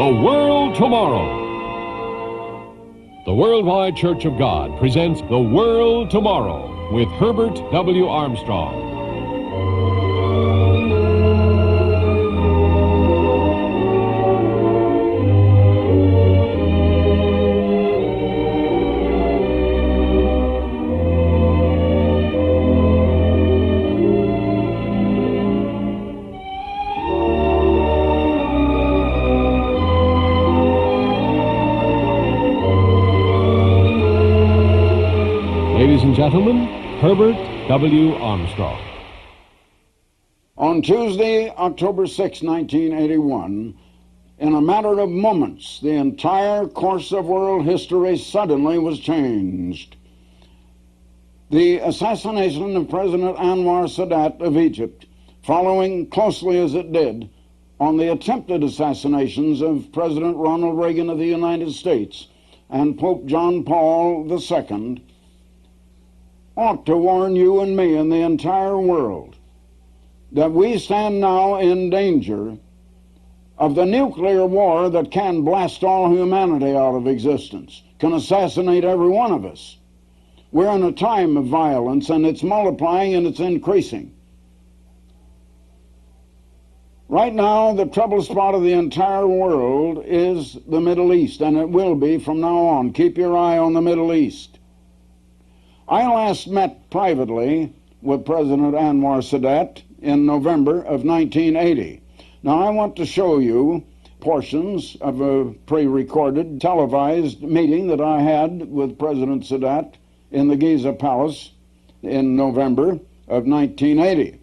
The World Tomorrow. The Worldwide Church of God presents The World Tomorrow with Herbert W. Armstrong. Ladies and gentlemen, Herbert W. Armstrong. On Tuesday, October 6, 1981, in a matter of moments, the entire course of world history suddenly was changed. The assassination of President Anwar Sadat of Egypt, following closely as it did on the attempted assassinations of President Ronald Reagan of the United States and Pope John Paul II, ought to warn you and me and the entire world that we stand now in danger of the nuclear war that can blast all humanity out of existence, can assassinate every one of us. We're in a time of violence, and it's multiplying and it's increasing. Right now, the trouble spot of the entire world is the Middle East, and it will be from now on. Keep your eye on the Middle East. I last met privately with President Anwar Sadat in November of 1980. Now, I want to show you portions of a pre-recorded, televised meeting that I had with President Sadat in the Giza Palace in November of 1980.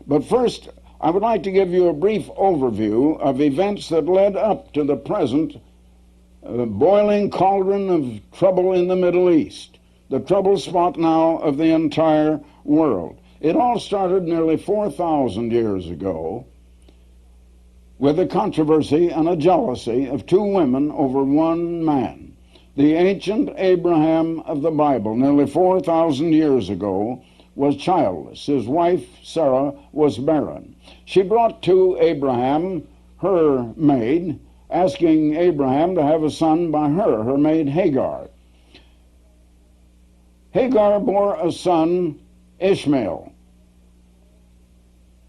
But first, I would like to give you a brief overview of events that led up to the present boiling cauldron of trouble in the Middle East. The trouble spot now of the entire world. It all started nearly 4,000 years ago with a controversy and a jealousy of two women over one man. The ancient Abraham of the Bible, nearly 4,000 years ago, was childless. His wife, Sarah, was barren. She brought to Abraham her maid, asking Abraham to have a son by her maid Hagar. Hagar bore a son, Ishmael.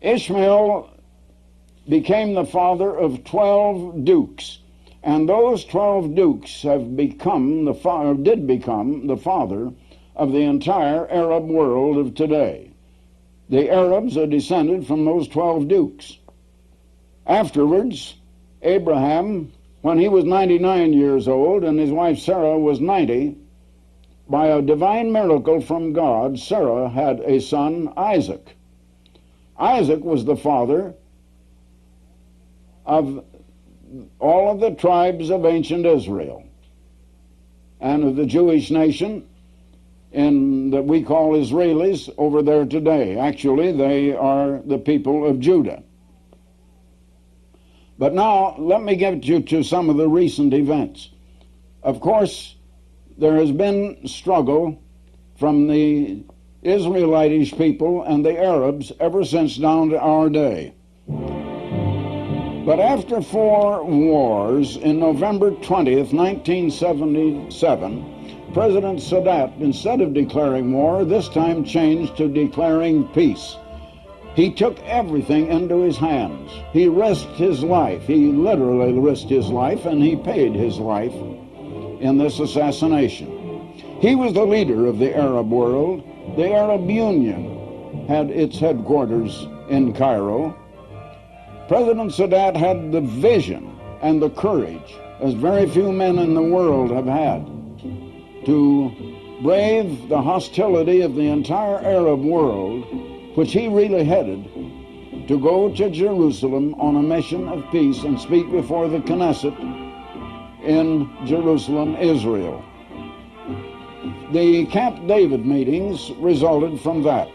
Ishmael became the father of 12 dukes, and those 12 dukes have become did become the father of the entire Arab world of today. The Arabs are descended from those 12 dukes. Afterwards, Abraham, when he was 99 years old and his wife Sarah was 90, by a divine miracle from God, Sarah had a son, Isaac. Isaac was the father of all of the tribes of ancient Israel and of the Jewish nation that we call Israelis over there today. Actually, they are the people of Judah. But now, let me get you to some of the recent events. Of course, there has been struggle from the Israelitish people and the Arabs ever since down to our day. But after 4 wars, in November 20th, 1977, President Sadat, instead of declaring war, this time changed to declaring peace. He took everything into his hands. He risked his life. He literally risked his life, and he paid his life in this assassination. He was the leader of the Arab world. The Arab Union had its headquarters in Cairo. President Sadat had the vision and the courage, as very few men in the world have had, to brave the hostility of the entire Arab world, which he really headed, to go to Jerusalem on a mission of peace and speak before the Knesset in Jerusalem, Israel. The Camp David meetings resulted from that.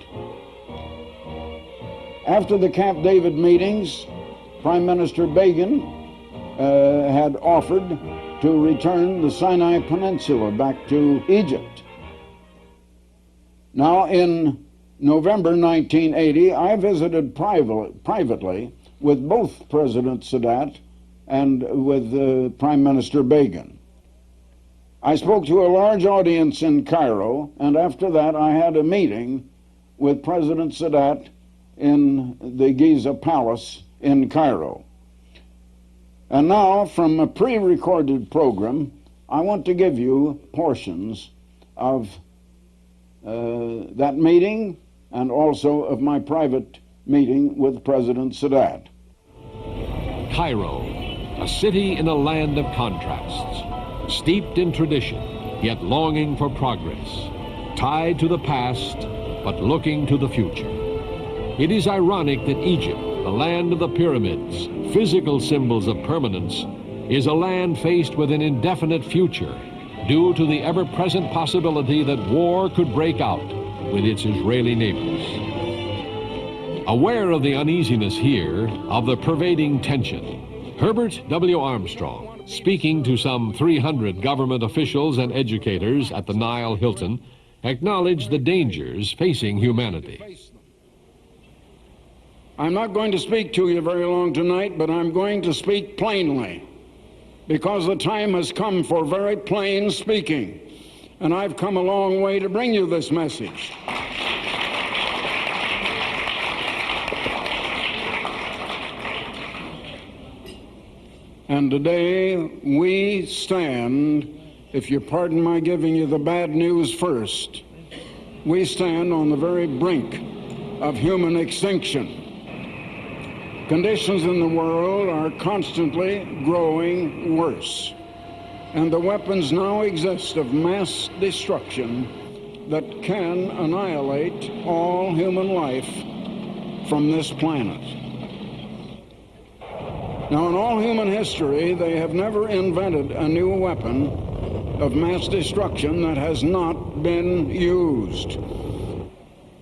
After the Camp David meetings, Prime Minister Begin had offered to return the Sinai Peninsula back to Egypt. Now, in November 1980, I visited privately with both President Sadat and with Prime Minister Begin. I spoke to a large audience in Cairo, and after that I had a meeting with President Sadat in the Giza Palace in Cairo. And now, from a pre-recorded program, I want to give you portions of that meeting and also of my private meeting with President Sadat. Cairo, a city in a land of contrasts, steeped in tradition, yet longing for progress, tied to the past, but looking to the future. It is ironic that Egypt, the land of the pyramids, physical symbols of permanence, is a land faced with an indefinite future due to the ever-present possibility that war could break out with its Israeli neighbors. Aware of the uneasiness here, of the pervading tension, Herbert W. Armstrong, speaking to some 300 government officials and educators at the Nile Hilton, acknowledged the dangers facing humanity. I'm not going to speak to you very long tonight, but I'm going to speak plainly, because the time has come for very plain speaking, and I've come a long way to bring you this message. And today we stand, if you pardon my giving you the bad news first, we stand on the very brink of human extinction. Conditions in the world are constantly growing worse, and the weapons now exist of mass destruction that can annihilate all human life from this planet. Now, in all human history, they have never invented a new weapon of mass destruction that has not been used.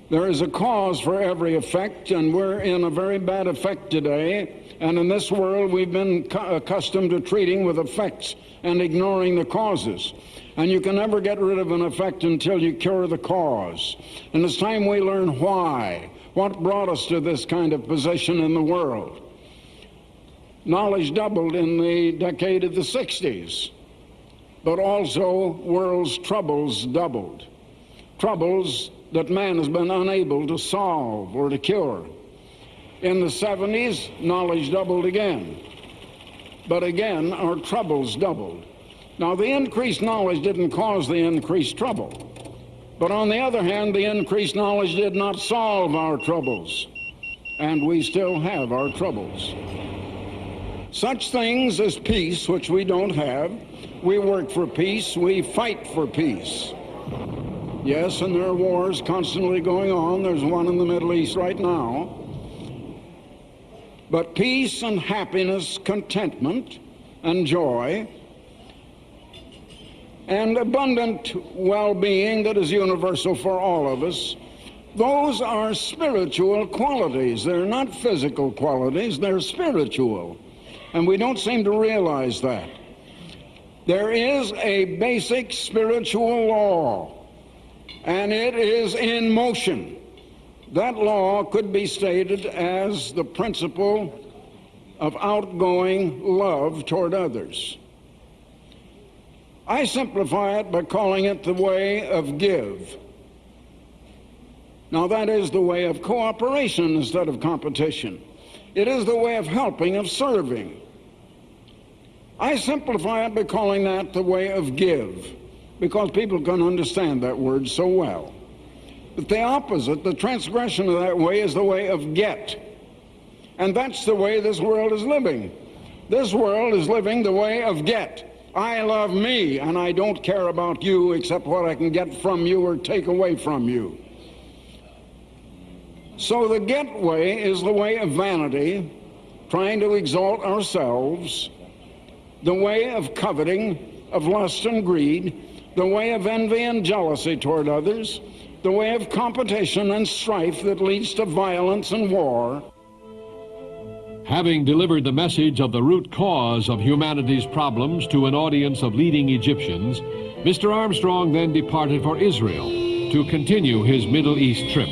There is a cause for every effect, and we're in a very bad effect today. And in this world, we've been accustomed to treating with effects and ignoring the causes. And you can never get rid of an effect until you cure the cause. And it's time we learn why. What brought us to this kind of position in the world? Knowledge doubled in the decade of the 60s, but also world's troubles doubled. Troubles that man has been unable to solve or to cure. In the 70s, knowledge doubled again. But again, our troubles doubled. Now, the increased knowledge didn't cause the increased trouble. But on the other hand, the increased knowledge did not solve our troubles. And we still have our troubles. Such things as peace, which we don't have. We work for peace, we fight for peace. Yes, and there are wars constantly going on. There's one in the Middle East right now. But peace and happiness, contentment and joy, and abundant well-being that is universal for all of us, those are spiritual qualities. They're not physical qualities, they're spiritual. And we don't seem to realize that. There is a basic spiritual law, and it is in motion. That law could be stated as the principle of outgoing love toward others. I simplify it by calling it the way of give. Now, that is the way of cooperation instead of competition. It is the way of helping, of serving. I simplify it by calling that the way of give, because people can understand that word so well. But the opposite, the transgression of that way, is the way of get. And that's the way this world is living. This world is living the way of get. I love me, and I don't care about you except what I can get from you or take away from you. So the get way is the way of vanity, trying to exalt ourselves, the way of coveting, of lust and greed, the way of envy and jealousy toward others, the way of competition and strife that leads to violence and war. Having delivered the message of the root cause of humanity's problems to an audience of leading Egyptians, Mr. Armstrong then departed for Israel to continue his Middle East trip.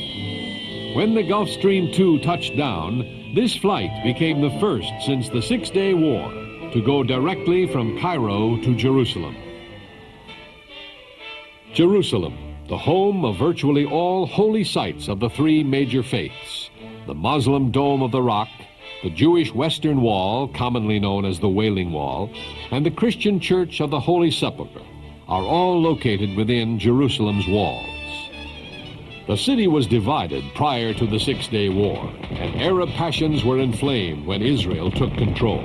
When the Gulfstream II touched down, this flight became the first since the Six-Day War. to go directly from Cairo to Jerusalem. Jerusalem, the home of virtually all holy sites of the three major faiths, the Muslim Dome of the Rock, the Jewish Western Wall, commonly known as the Wailing Wall, and the Christian Church of the Holy Sepulchre, are all located within Jerusalem's walls. The city was divided prior to the Six-Day War, and Arab passions were inflamed when Israel took control.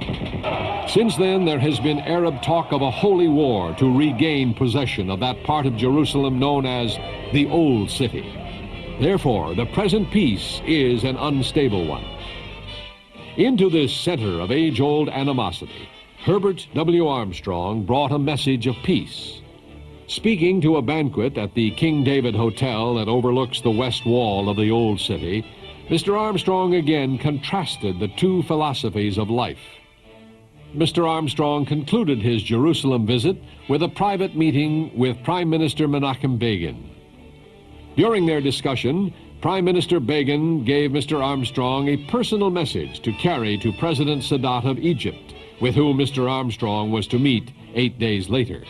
Since then, there has been Arab talk of a holy war to regain possession of that part of Jerusalem known as the Old City. Therefore, the present peace is an unstable one. Into this center of age-old animosity, Herbert W. Armstrong brought a message of peace. Speaking to a banquet at the King David Hotel that overlooks the west wall of the Old City, Mr. Armstrong again contrasted the two philosophies of life. Mr. Armstrong concluded his Jerusalem visit with a private meeting with Prime Minister Menachem Begin. During their discussion, Prime Minister Begin gave Mr. Armstrong a personal message to carry to President Sadat of Egypt, with whom Mr. Armstrong was to meet 8 days later.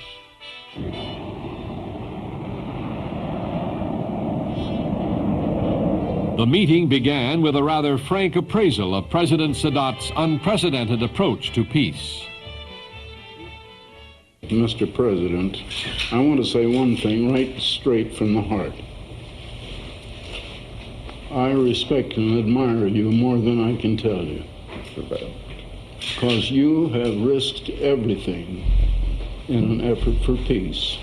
The meeting began with a rather frank appraisal of President Sadat's unprecedented approach to peace. Mr. President, I want to say one thing right straight from the heart. I respect and admire you more than I can tell you, because you have risked everything in an effort for peace.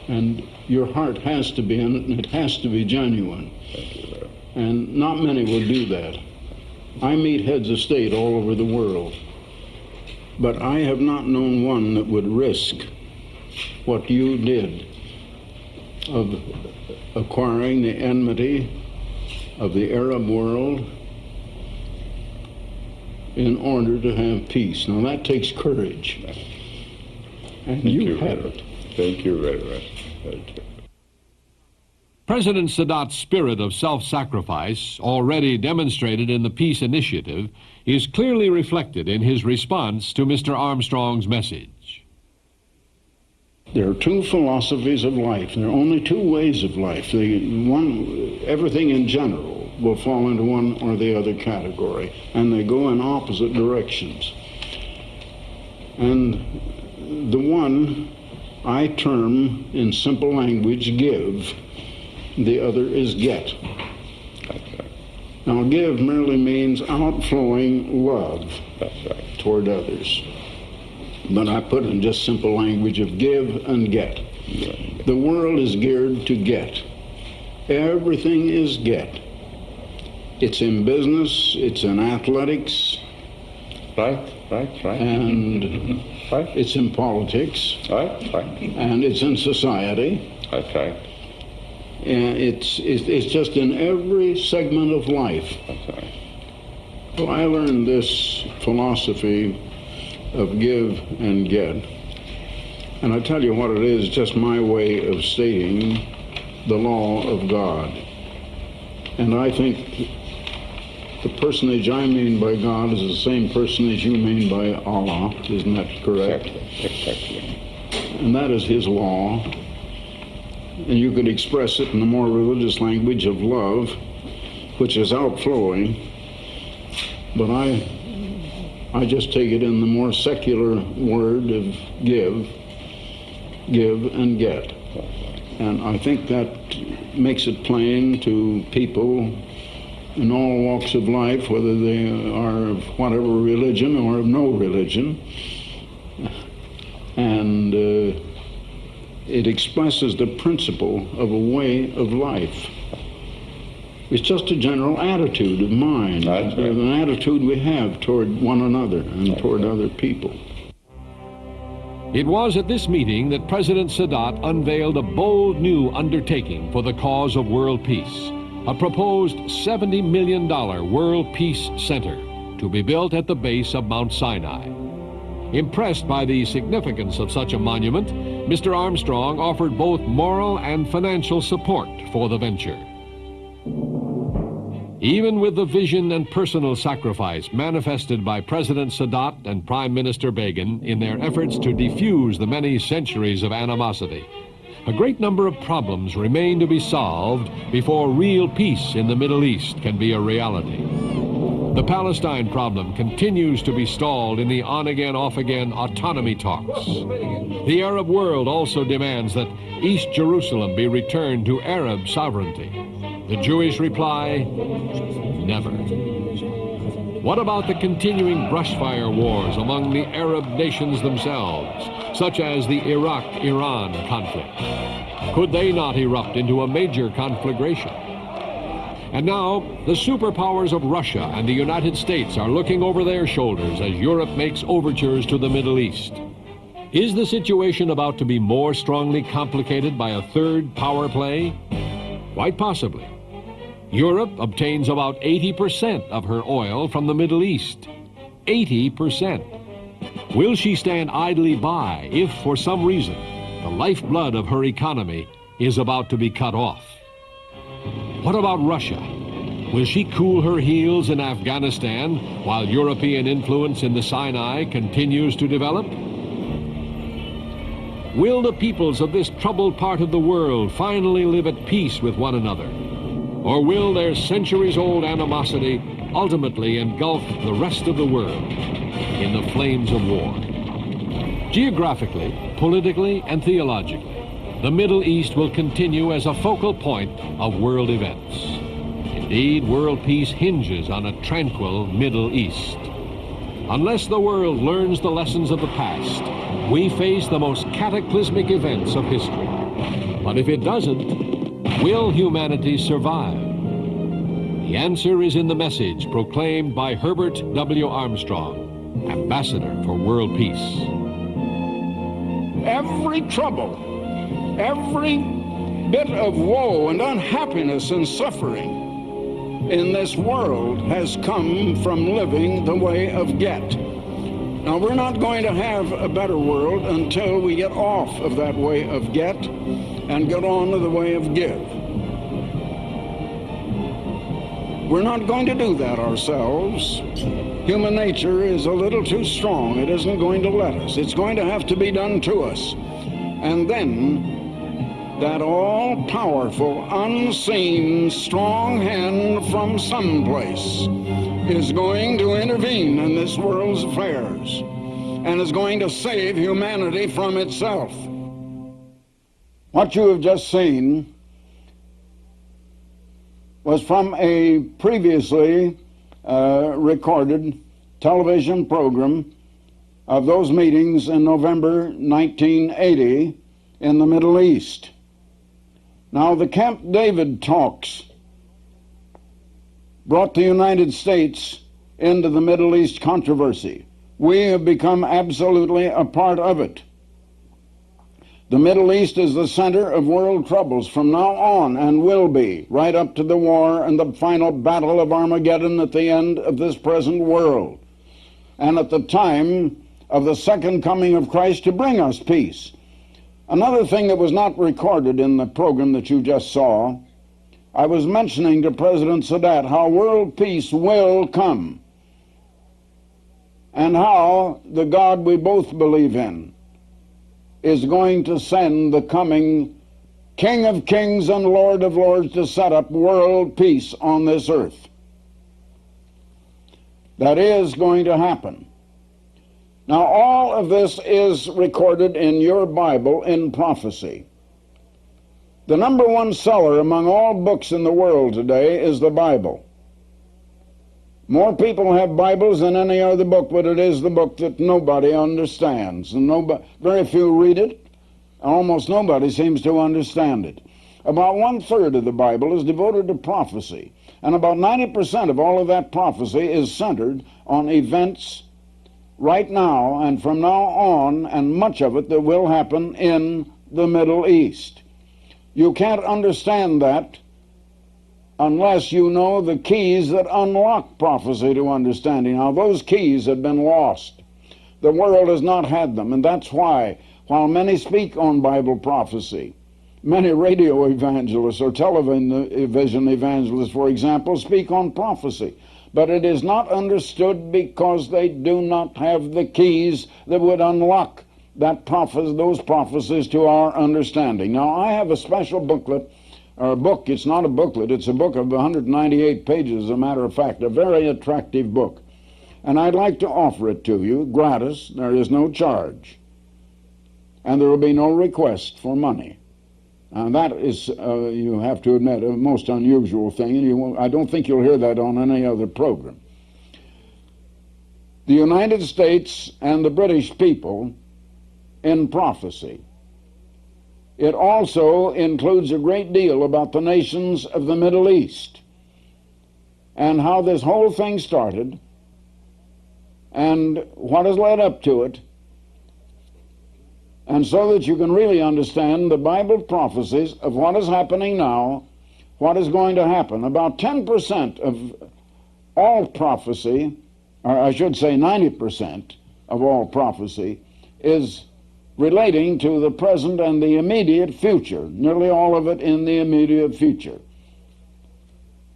And your heart has to be in it, and it has to be genuine. And not many will do that. I meet heads of state all over the world, but I have not known one that would risk what you did of acquiring the enmity of the Arab world in order to have peace. Now that takes courage, and you have it. Thank you very much. Thank you. President Sadat's spirit of self-sacrifice, already demonstrated in the peace initiative, is clearly reflected in his response to Mr. Armstrong's message. There are two philosophies of life. There are only two ways of life. Everything in general will fall into one or the other category, and they go in opposite directions. And the one I term in simple language give. The other is get. Now, give merely means outflowing love toward others. But I put in just simple language of give and get. The world is geared to get. Everything is get. It's in business, it's in athletics. Right. And it's in politics. Right. And it's in society. That's right. And it's just in every segment of life. That's right. So I learned this philosophy of give and get. And I tell you what it is, just my way of stating the law of God. And I think the personage I mean by God is the same personage you mean by Allah. Isn't that correct? Exactly. And that is his law. And you could express it in the more religious language of love, which is outflowing. But I just take it in the more secular word of give and get. And I think that makes it plain to people in all walks of life, whether they are of whatever religion or of no religion. And it expresses the principle of a way of life. It's just a general attitude of mind, an attitude we have toward one another and toward other people. It was at this meeting that President Sadat unveiled a bold new undertaking for the cause of world peace, a proposed $70 million World Peace Center to be built at the base of Mount Sinai. Impressed by the significance of such a monument, Mr. Armstrong offered both moral and financial support for the venture. Even with the vision and personal sacrifice manifested by President Sadat and Prime Minister Begin in their efforts to defuse the many centuries of animosity, a great number of problems remain to be solved before real peace in the Middle East can be a reality. The Palestine problem continues to be stalled in the on-again, off-again autonomy talks. The Arab world also demands that East Jerusalem be returned to Arab sovereignty. The Jewish reply, never. What about the continuing brushfire wars among the Arab nations themselves, such as the Iraq-Iran conflict? Could they not erupt into a major conflagration? And now, the superpowers of Russia and the United States are looking over their shoulders as Europe makes overtures to the Middle East. Is the situation about to be more strongly complicated by a third power play? Quite possibly. Europe obtains about 80% of her oil from the Middle East. 80%. Will she stand idly by if, for some reason, the lifeblood of her economy is about to be cut off? What about Russia? Will she cool her heels in Afghanistan while European influence in the Sinai continues to develop? Will the peoples of this troubled part of the world finally live at peace with one another? Or will their centuries-old animosity ultimately engulf the rest of the world in the flames of war? Geographically, politically, and theologically, the Middle East will continue as a focal point of world events. Indeed, world peace hinges on a tranquil Middle East. Unless the world learns the lessons of the past, we face the most cataclysmic events of history. But if it doesn't, will humanity survive? The answer is in the message proclaimed by Herbert W. Armstrong, Ambassador for World Peace. Every trouble, every bit of woe and unhappiness and suffering in this world has come from living the way of get. Now, we're not going to have a better world until we get off of that way of get and get on to the way of give. We're not going to do that ourselves. Human nature is a little too strong. It isn't going to let us. It's going to have to be done to us. And then that all-powerful, unseen, strong hand from someplace is going to intervene in this world's affairs and is going to save humanity from itself. What you have just seen was from a previously recorded television program of those meetings in November 1980 in the Middle East. Now, the Camp David talks brought the United States into the Middle East controversy. We have become absolutely a part of it. The Middle East is the center of world troubles from now on and will be, right up to the war and the final battle of Armageddon at the end of this present world, and at the time of the second coming of Christ to bring us peace. Another thing that was not recorded in the program that you just saw, I was mentioning to President Sadat how world peace will come and how the God we both believe in is going to send the coming King of Kings and Lord of Lords to set up world peace on this earth. That is going to happen. Now, all of this is recorded in your Bible in prophecy. The number one seller among all books in the world today is the Bible. More people have Bibles than any other book, but it is the book that nobody understands. And very few read it. Almost nobody seems to understand it. About 1/3 of the Bible is devoted to prophecy. And about 90% of all of that prophecy is centered on events right now and from now on, and much of it that will happen in the Middle East. You can't understand that unless you know the keys that unlock prophecy to understanding. Now, those keys have been lost. The world has not had them, and that's why, while many speak on Bible prophecy, Many radio evangelists or television evangelists, for example, speak on prophecy, but it is not understood because they do not have the keys that would unlock those prophecies to our understanding. Now, I have a special booklet, or a book. It's not a booklet, it's a book of 198 pages, as a matter of fact, a very attractive book. And I'd like to offer it to you gratis. There is no charge. And there will be no request for money. And that is, you have to admit, a most unusual thing, and I don't think you'll hear that on any other program. The United States and the British people in prophecy. It also includes a great deal about the nations of the Middle East and how this whole thing started and what has led up to it, and so that you can really understand the Bible prophecies of what is happening now, what is going to happen. About 10% of all prophecy, or I should say 90% of all prophecy, is relating to the present and the immediate future, nearly all of it in the immediate future.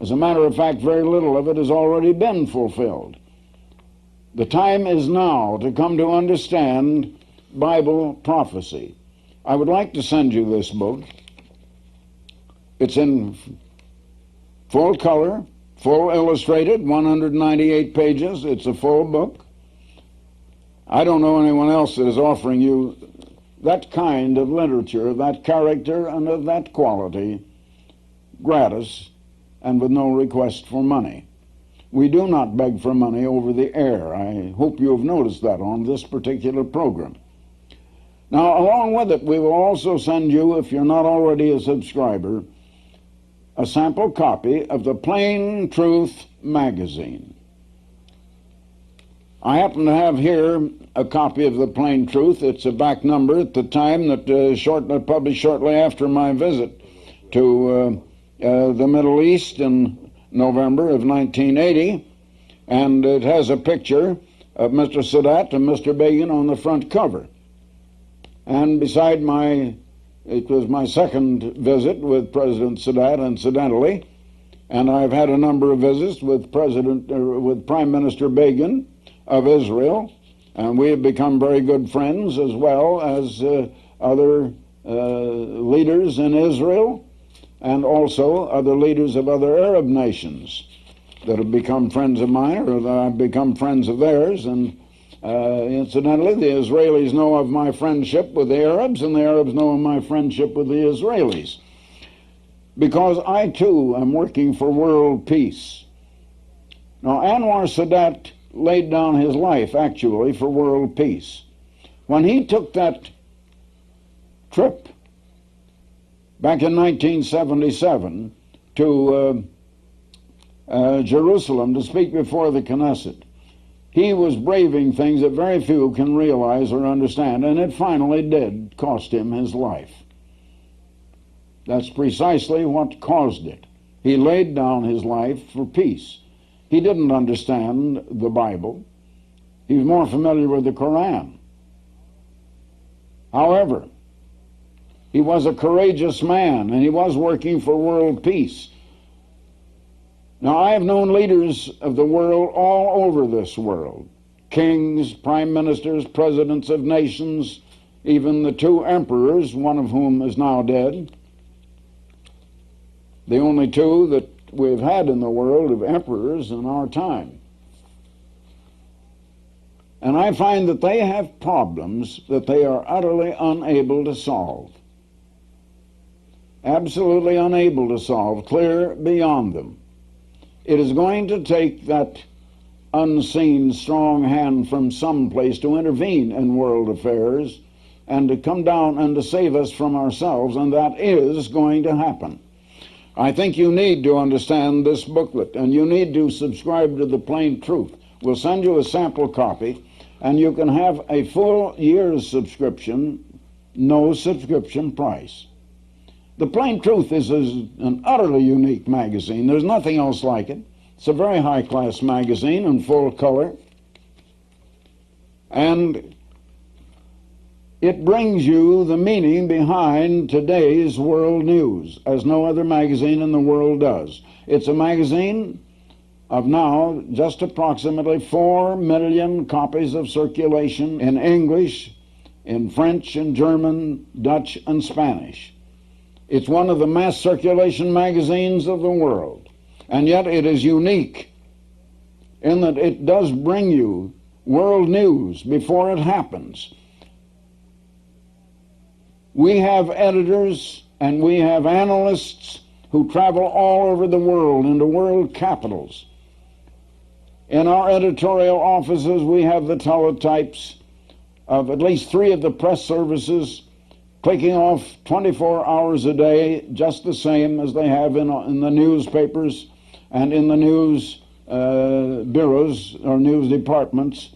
As a matter of fact, very little of it has already been fulfilled. The time is now to come to understand Bible prophecy. I would like to send you this book. It's in full color, full illustrated, 198 pages. It's a full book. I don't know anyone else that is offering you that kind of literature, of that character, and of that quality, gratis, and with no request for money. We do not beg for money over the air. I hope you have noticed that on this particular program. Now, along with it, we will also send you, if you're not already a subscriber, a sample copy of the Plain Truth magazine. I happen to have here a copy of the Plain Truth. It's a back number at the time that published shortly after my visit to the Middle East in November of 1980, and it has a picture of Mr. Sadat and Mr. Begin on the front cover. And beside it was my second visit with President Sadat, incidentally, and I've had a number of visits with Prime Minister Begin of Israel, and we have become very good friends, as well as other leaders in Israel, and also other leaders of other Arab nations that have become friends of mine, or that I've become friends of theirs. And incidentally, the Israelis know of my friendship with the Arabs, and the Arabs know of my friendship with the Israelis, because I too am working for world peace. Now, Anwar Sadat laid down his life, actually, for world peace. When he took that trip back in 1977 to Jerusalem to speak before the Knesset, he was braving things that very few can realize or understand, and it finally did cost him his life. That's precisely what caused it. He laid down his life for peace. He didn't understand the Bible. He was more familiar with the Quran. However, he was a courageous man, and he was working for world peace. Now, I have known leaders of the world all over this world, kings, prime ministers, presidents of nations, even the two emperors, one of whom is now dead. The only two that we've had in the world of emperors in our time. And I find that they have problems that they are utterly unable to solve. Absolutely unable to solve, clear beyond them. It is going to take that unseen strong hand from some place to intervene in world affairs and to come down and to save us from ourselves, and that is going to happen. I think you need to understand this booklet, and you need to subscribe to the Plain Truth. We'll send you a sample copy, and you can have a full year's subscription, no subscription price. The Plain Truth is an utterly unique magazine. There's nothing else like it. It's a very high-class magazine in full color. And It brings you the meaning behind today's world news, as no other magazine in the world does. It's a magazine of now just approximately 4 million copies of circulation in English, in French and German, Dutch and Spanish. It's one of the mass circulation magazines of the world, and yet it is unique in that it does bring you world news before it happens. We have editors and we have analysts who travel all over the world into world capitals. In our editorial offices, we have the teletypes of at least 3 of the press services clicking off 24 hours a day, just the same as they have in the newspapers and in the news bureaus or news departments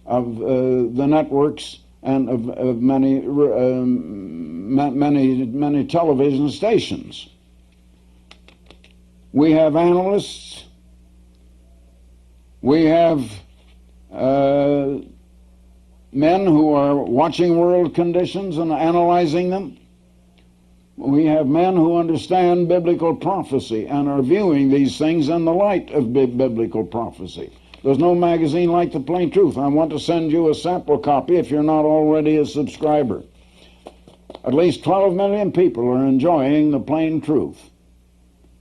of the networks and of many television stations. We have analysts. We have men who are watching world conditions and analyzing them. We have men who understand biblical prophecy and are viewing these things in the light of biblical prophecy. There's no magazine like The Plain Truth. I want to send you a sample copy if you're not already a subscriber. At least 12 million people are enjoying The Plain Truth,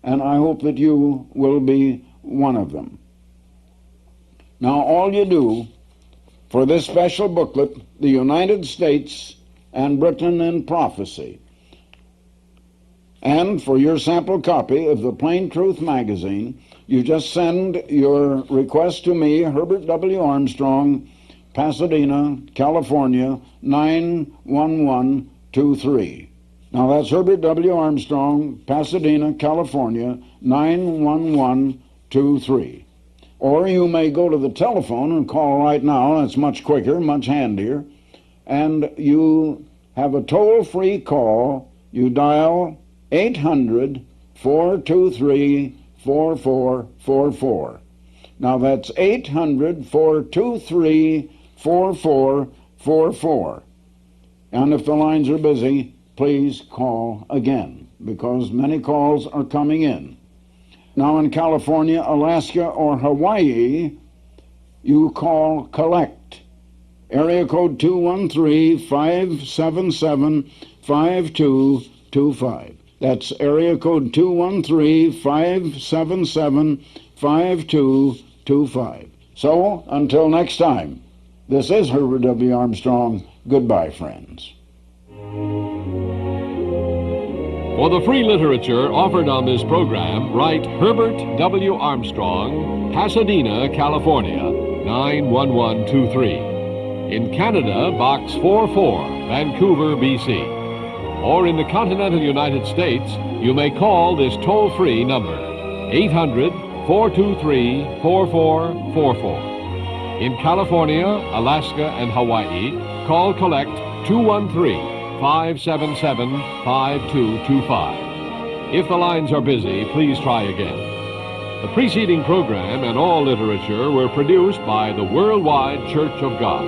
and I hope that you will be one of them. Now, all you do for this special booklet, The United States and Britain in Prophecy, and for your sample copy of The Plain Truth magazine, you just send your request to me, Herbert W. Armstrong, Pasadena, California, 91123. Now that's Herbert W. Armstrong, Pasadena, California, 91123. Or you may go to the telephone and call right now. That's much quicker, much handier. And you have a toll-free call. You dial 800-423-4444. Now that's 800-423-4444. And if the lines are busy, please call again, because many calls are coming in. Now in California, Alaska, or Hawaii, you call collect. Area code 213-577-5225. That's area code 213-577-5225. So, until next time, this is Herbert W. Armstrong. Goodbye, friends. For the free literature offered on this program, write Herbert W. Armstrong, Pasadena, California, 91123. In Canada, Box 44, Vancouver, BC. Or in the continental United States, you may call this toll-free number, 800-423-4444. In California, Alaska, and Hawaii, call collect 213-577-5225. If the lines are busy, please try again. The preceding program and all literature were produced by the Worldwide Church of God.